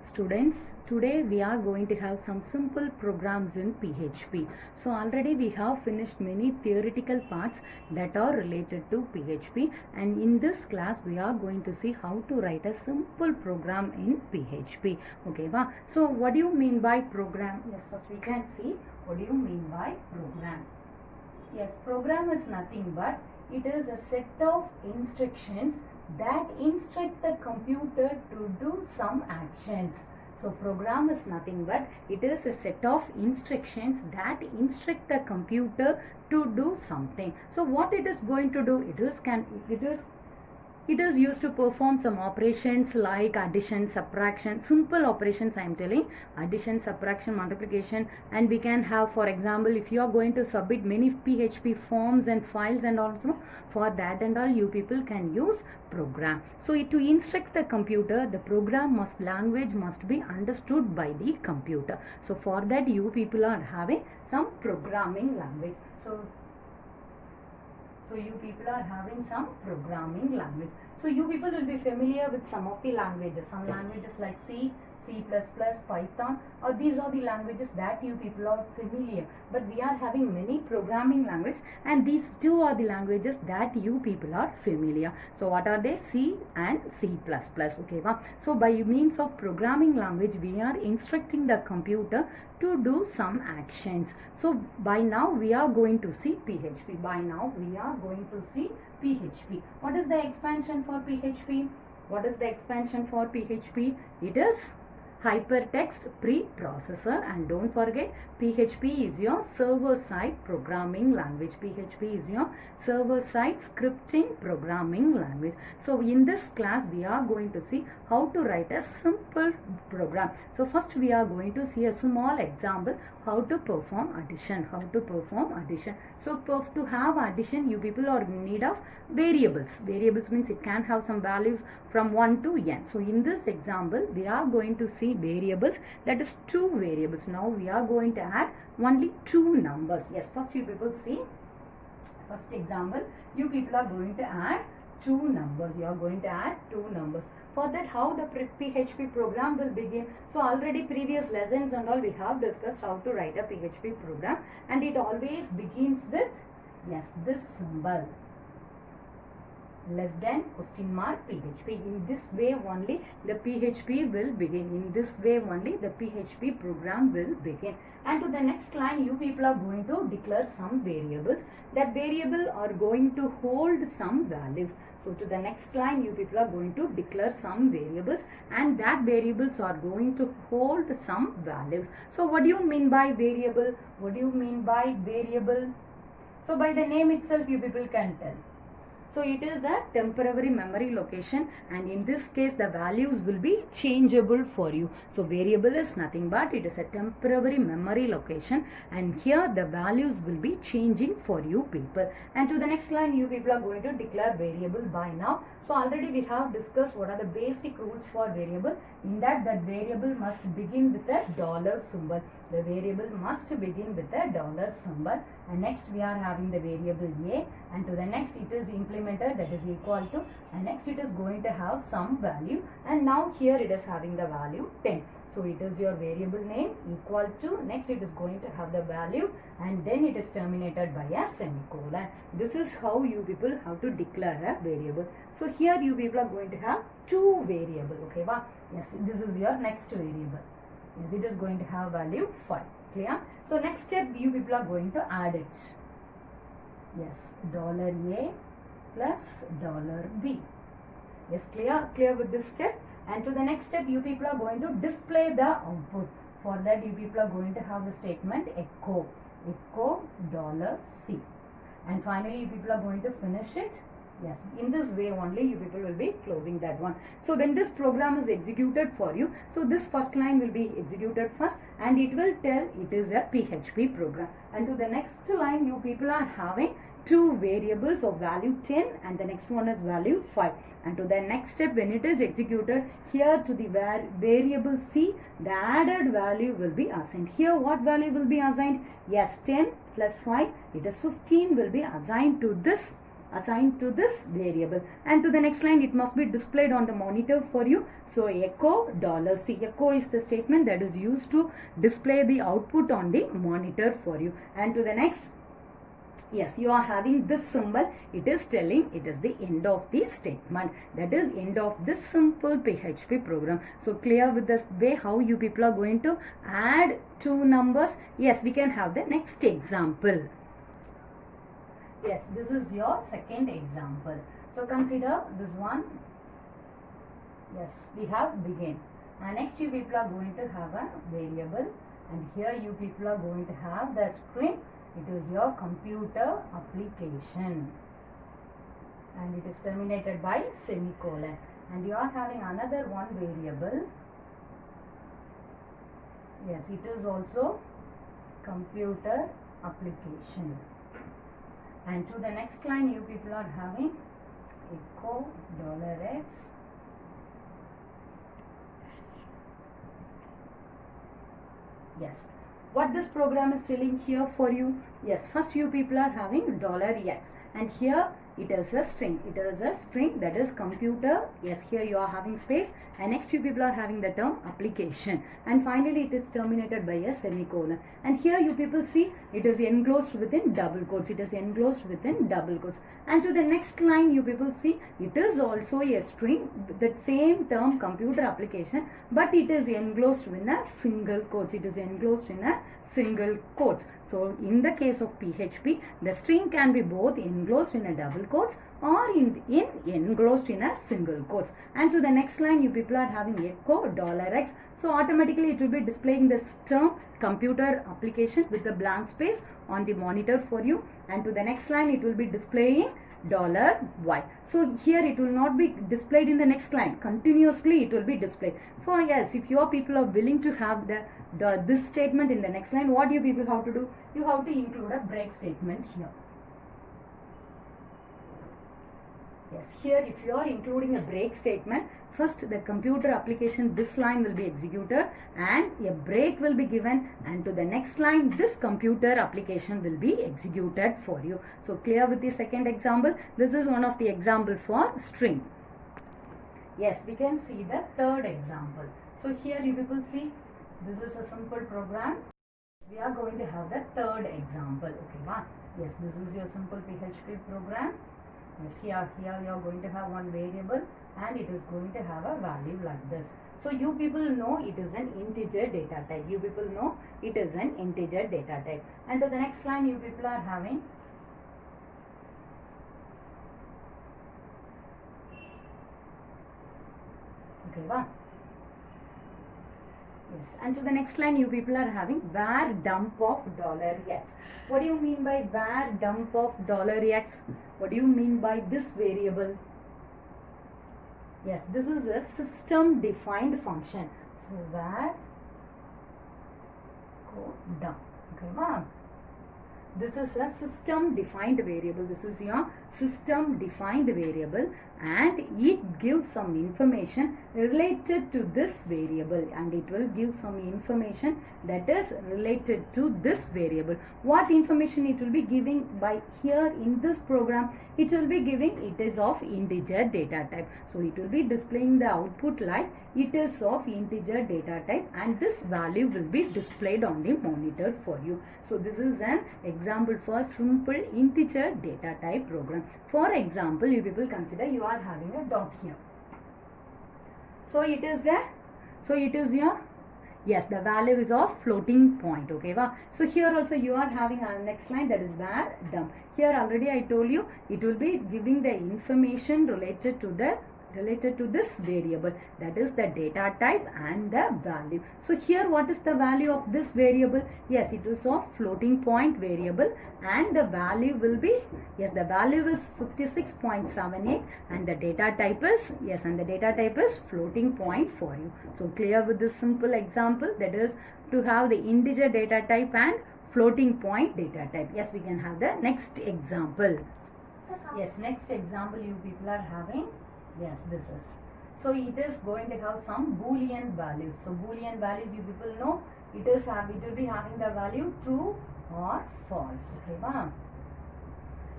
Students, today we are going to have some simple programs in PHP. So already we have finished many theoretical parts that are related to PHP, and in this class we are going to see how to write a simple program in PHP. Okay, va? So what do you mean by program? Yes, first we can see what do you mean by program. Yes, program is nothing but it is a set of instructions that instruct the computer to do some actions. So program is nothing but it is a set of instructions that instruct the computer to do something. So what it is going to do? It is used to perform some operations like addition, subtraction, simple operations I am telling, addition, subtraction, multiplication, and we can have, for example, if you are going to submit many PHP forms and files and also for that and all you people can use program. So to instruct the computer, the program language must be understood by the computer. So for that you people are having some programming language. So you people are having some programming language. So you people will be familiar with some of the languages. Some languages like C, C++, Python, or these are the languages that you people are familiar. But we are having many programming languages, and these two are the languages that you people are familiar. So what are they? C and C++. Okay, wow. So by means of programming language, we are instructing the computer to do some actions. So by now we are going to see PHP. What is the expansion for PHP? It is Hypertext Preprocessor, and don't forget PHP is your server-side programming language. PHP is your server-side scripting programming language. So in this class we are going to see how to write a simple program. So first we are going to see a small example how to perform addition. So to have addition you people are in need of variables. Variables means it can have some values from 1 to n. So in this example we are going to see variables, that is 2 variables. Now we are going to add only 2 numbers. Yes, first you people see, first example, you people are going to add 2 numbers. For that, how the PHP program will begin? So already previous lessons and all we have discussed how to write a PHP program, and it always begins with, yes, this symbol, less than question mark PHP. In this way only the PHP will begin. Program will begin. And to the next line you people are going to declare some variables. That variable are going to hold some values. So to the next line you people are going to declare some variables, and that variables are going to hold some values. So what do you mean by variable? So by the name itself you people can tell. So it is a temporary memory location, and in this case the values will be changeable for you. So variable is nothing but it is a temporary memory location, and here the values will be changing for you people. And to the next line you people are going to declare variable by now. So already we have discussed what are the basic rules for variable. In that variable must begin with a dollar symbol. And next we are having the variable a, and to the next it is implemented, that is equal to, and next it is going to have some value, and now here it is having the value 10. So it is your variable name equal to, next it is going to have the value, and then it is terminated by a semicolon. This is how you people have to declare a variable. So here you people are going to have 2 variables. Okay, wow? Yes, this is your next variable. Yes, it is going to have value 5. Clear? So next step you people are going to add it. Yes, $a plus $b. Yes, clear with this step. And to the next step you people are going to display the output. For that you people are going to have the statement echo $C. And finally you people are going to finish it. Yes, in this way only you people will be closing that one. So when this program is executed for you, so this first line will be executed first, and it will tell it is a PHP program. And to the next line you people are having 2 variables of value 10, and the next one is value 5. And to the next step, when it is executed, here to the variable C, the added value will be assigned. Here what value will be assigned? Yes, 10 plus 5, it is 15 will be assigned to this assigned to this variable. And to the next line, it must be displayed on the monitor for you. So echo $C. Echo is the statement that is used to display the output on the monitor for you. And to the next, yes, you are having this symbol. It is telling it is the end of the statement. That is end of this simple PHP program. So clear with this way how you people are going to add two numbers. Yes, we can have the next example. Yes, this is your second example. So consider this one. Yes, we have begin. And next you people are going to have a variable. And here you people are going to have the string. It is your computer application. And it is terminated by semicolon. And you are having another one variable. Yes, it is also computer application. And to the next line you people are having echo $x. Yes. What this program is telling here for you? Yes, first you people are having $x. And here it is a string. It is a string that is computer. Yes, here you are having space. And next you people are having the term application. And finally it is terminated by a semicolon. And here you people see it is enclosed within double quotes. It is enclosed within double quotes. And to the next line you people see it is also a string. The same term computer application. But it is enclosed in a single quotes. It is enclosed in a single quotes. So in the case of PHP, the string can be both enclosed in a double quotes or enclosed in a single quotes. And to the next line you people are having echo $x. So automatically it will be displaying this term computer application with the blank space on the monitor for you. And to the next line it will be displaying $y. So here it will not be displayed in the next line. Continuously it will be displayed. For else, if your people are willing to have this statement in the next line, what you people have to do? You have to include a break statement here. Yes, here if you are including a break statement, first the computer application, this line will be executed and a break will be given, and to the next line this computer application will be executed for you. So clear with the second example. This is one of the example for string. Yes, we can see the third example. So here you people see this is a simple program. We are going to have the third example. Okay, wow. Yes, this is your simple PHP program. Yes, here you are going to have one variable and it is going to have a value like this. So you people know it is an integer data type. You people know it is an integer data type. And to the next line you people are having okay, wow. Yes, and to the next line you people are having var dump of $x. What do you mean by var dump of $x? What do you mean by this variable? Yes, this is a system defined function. So var dump. Okay, wow. This is a system defined variable. This is your system defined variable and it gives some information related to this variable, and it will give some information that is related to this variable. What information it will be giving by here in this program? It will be giving it is of integer data type. So it will be displaying the output like it is of integer data type, and this value will be displayed on the monitor for you. So this is an example for simple integer data type program. For example, you people consider you are having a dot here. So it is your yes, the value is of floating point. Okay, wow. So here also you are having our next line, that is var dump. Here already I told you it will be giving the information related to this variable, that is the data type and the value. So here what is the value of this variable? Yes, it is of floating point variable, and the value will be, yes, the value is 56.78 and the data type is, yes, and the data type is floating point for you. So clear with this simple example, that is to have the integer data type and floating point data type. Yes, we can have the next example. Yes, next example you people are having. Yes, this is. So it is going to have some Boolean values. So Boolean values you people know it will be having the value true or false. Okay, wow.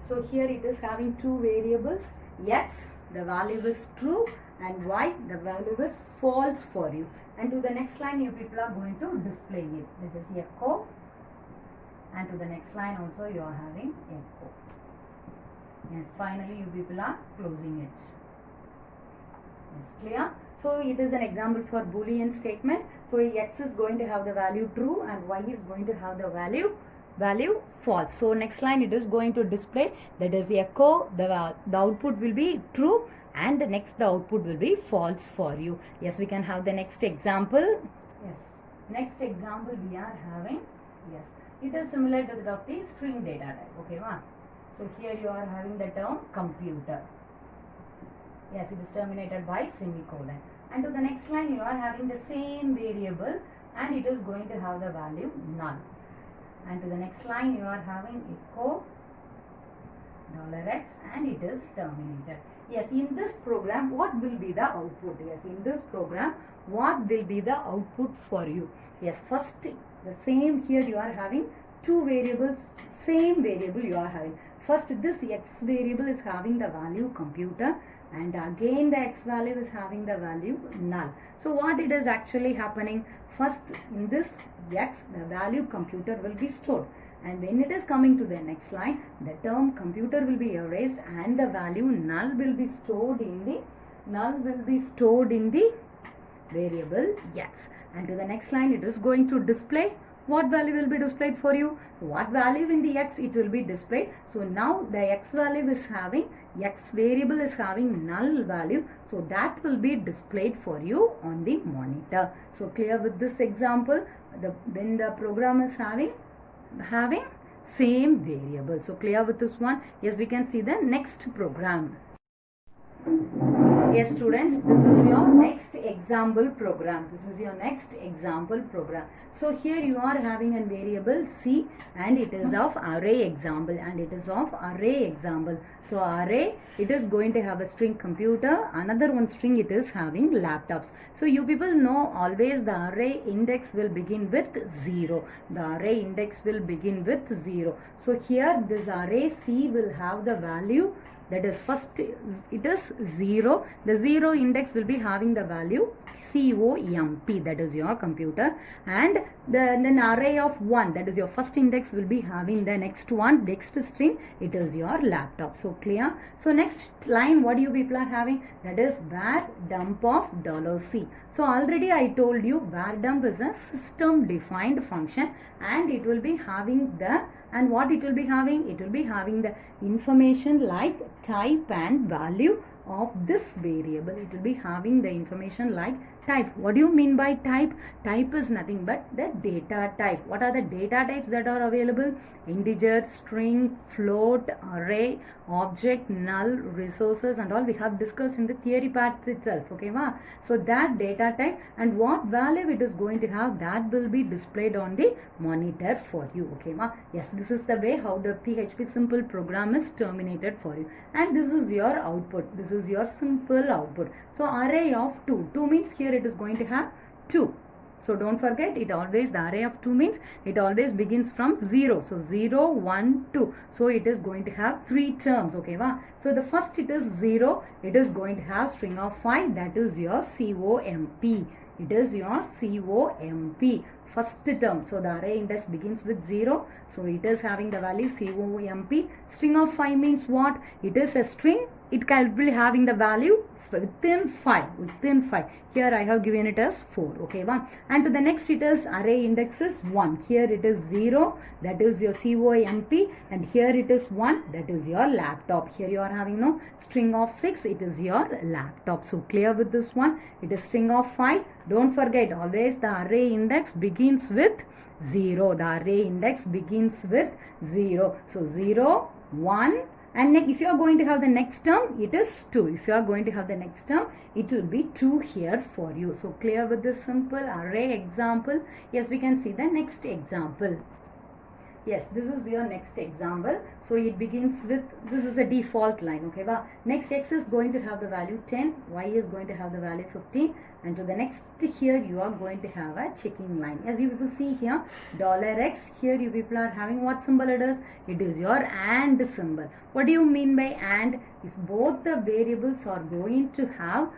So here it is having two variables. X, the value is true, and Y, the value is false for you. And to the next line, you people are going to display it. That is echo. And to the next line also you are having echo. Yes, finally you people are closing it. Yes, clear? So it is an example for Boolean statement. So X is going to have the value true and Y is going to have the value false. So next line it is going to display, that is echo, the output will be true, and the output will be false for you. Yes, we can have the next example. Yes, next example we are having, yes, it is similar to that of the string data type. Okay, ma? So here you are having the term computer. Yes, it is terminated by semicolon. And to the next line you are having the same variable and it is going to have the value null. And to the next line you are having echo $x and it is terminated. Yes, in this program what will be the output? Yes, in this program what will be the output for you? Yes, first the same here you are having two variables, same variable you are having. First this X variable is having the value computer and again the X value is having the value null. So what it is actually happening? First in this X the value computer will be stored, and when it is coming to the next line the term computer will be erased and the value null will be stored in the variable X. And to the next line it is going to display what value will be displayed for you. What value in the X it will be displayed. So now the X value is having, X variable is having null value, so that will be displayed for you on the monitor. So clear with this example, when the program is having same variable. So clear with this one. Yes, we can see the next program. Yes students, this is your next example program. So here you are having a variable C and it is of array example So array, it is going to have a string computer, another one string it is having laptops. So you people know always the array index will begin with 0. So here this array C will have the value, that is first it is 0. The 0 index will be having the value COMP, that is your computer, and then array of 1, that is your first index, will be having the next string, it is your laptop. So clear? So next line what you people are having, that is var dump of $C. So already I told you var dump is a system defined function and it will be having the, and what it will be having? It will be having the information like type and value of this variable. It will be having the information like type. What do you mean by type? Type is nothing but the data type. What are the data types that are available? Integer, string, float, array, object, null, resources and all we have discussed in the theory part itself. Okay, ma? So that data type and what value it is going to have, that will be displayed on the monitor for you. Okay, ma? Yes, this is the way how the PHP simple program is terminated for you. And this is your output. This is your simple output. So array of 2. 2 means here it is going to have 2. So don't forget, it always, the array of 2 means it always begins from 0. So 0, 1, 2. So it is going to have 3 terms. Okay, va? So the first it is 0. It is going to have string of 5. That is your COMP. It is your COMP. First term. So the array index begins with 0. So it is having the value COMP. String of 5 means what? It is a string. It can be having the value within 5. Here I have given it as 4. Okay, 1. And to the next it is array index is 1. Here it is 0. That is your COMP. And here it is 1. That is your laptop. Here you are having no string of 6. It is your laptop. So clear with this one. It is string of 5. Don't forget, always the array index begins with 0. The array index begins with 0. So 0, 1. And if you are going to have the next term, it is 2. If you are going to have the next term, it will be 2 here for you. So clear with this simple array example. Yes, we can see the next example. Yes, this is your next example. So it begins with, this is a default line, okay? Well, next x is going to have the value 10, y is going to have the value 15, and to the next here you are going to have a checking line. As you people see here, $x, here you people are having what symbol it is? It is your AND symbol. What do you mean by AND? If both the variables are going to have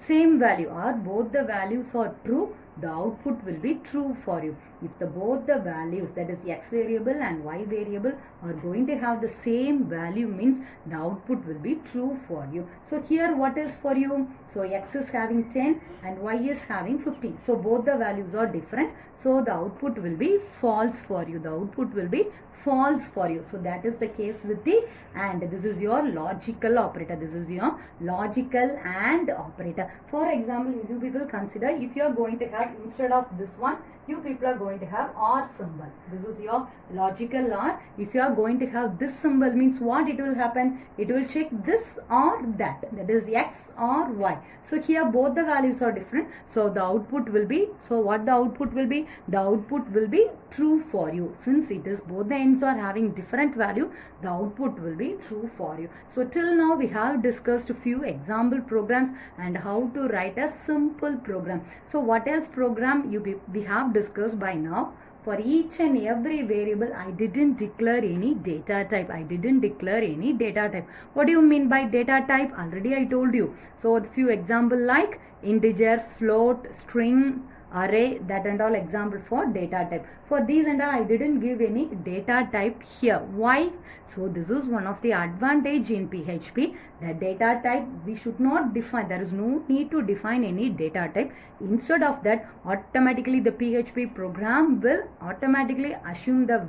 same value or both the values are true, the output will be true for you. If both the values, that is x variable and y variable, are going to have the same value, means the output will be true for you. So here what is for you? So x is having 10 and y is having 15. So both the values are different. So the output will be false for you. The output will be false for you. So that is the case with the AND. This is your logical operator. This is your logical AND operator. For example, you people consider if you are going to have, instead of this one, you people are going to have OR symbol. This is your logical OR. If you are going to have this symbol, means what it will happen? It will check this or that. That is x or y. So here both the values are different. So the output will be, so what the output will be? The output will be true for you. Since it is both the ends are having different value, the output will be true for you. So till now we have discussed a few example programs and how to write a simple program. So what else program we have discussed by now? For each and every variable, I didn't declare any data type. I didn't declare any data type. What do you mean by data type? Already I told you. So a few example like integer, float, string, array, that and all example for data type. For these and all, I didn't give any data type here. Why? So this is one of the advantage in PHP. The data type we should not define. There is no need to define any data type. Instead of that, automatically the PHP program will automatically assume the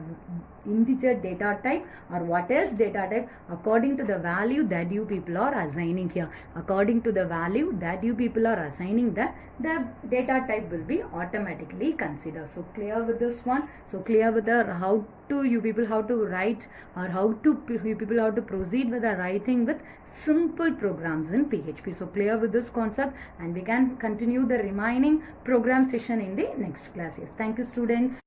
integer data type or what else data type according to the value that you people are assigning here. According to the value that you people are assigning, the data type will be automatically considered. So clear with this one? So clear with the how to you people how to write or how to you people how to proceed with the writing with simple programs in PHP. So clear with this concept, and we can continue the remaining program session in the next class. Yes, thank you students.